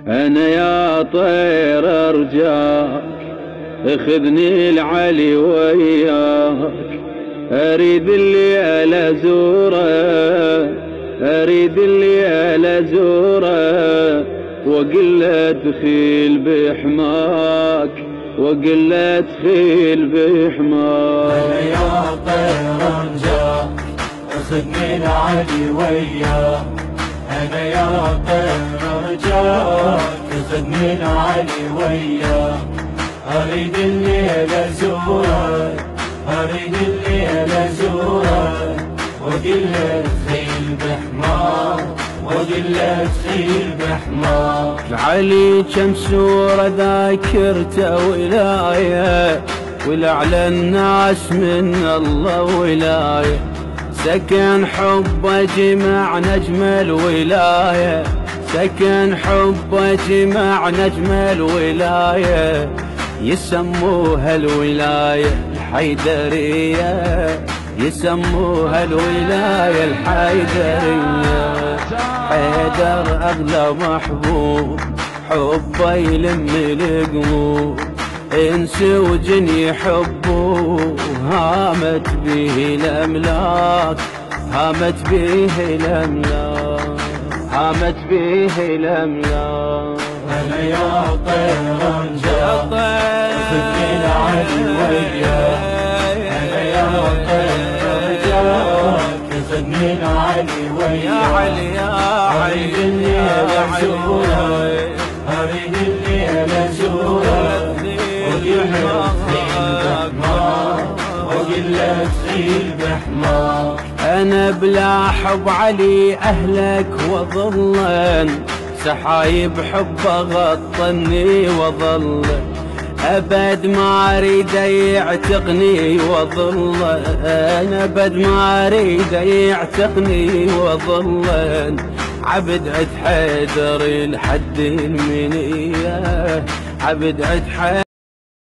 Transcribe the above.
أنا يا طير أرجاك اخذني العلي وياك، أريد الليل أزوره، أريد الليل أزوره، وقل له ادخل بحماك، وقل له ادخل بحماك. أنا يا طير أرجاك اخذني العلي وياك، أنا يا طير أرجاك اخذني العلي وياك، أريد الليل أزورك، أريد الليل أزورك، وقل له ادخل بحماك، وقل له ادخل بحماك. العلي كم سورة ذاكرته ولاية، ولعلى الناس من الله ولاية، سكن حبه جمع نجم الولاية، سكن حبه جمع نجم الولاية، يسموها الولاية الحيدرية، يسموها الولاية الحيدرية. حيدر أغلى محبوب، حبه يلم القلوب، انس وجن يحبوه، هامت به الأملاك، هامت به الأملاك، هامت به الأملاك. أنا يا طير أرجاك اخذني العلي وياك، أنا يا طير أرجاك اخذني العلي وياك، أريد الليل أزورك، أريد الليل أزورك، وقل له ادخل بحماك، وقل له ادخل بحماك. أنا بلا حب علي أهلك وظلن، سحايب حبه غطني وظل، أبد ما أريد يعتقني وظل، أنا أبد ما أريد يعتقني وظل، عبد عد حيدر لحد المنية، عبد عد حيدر.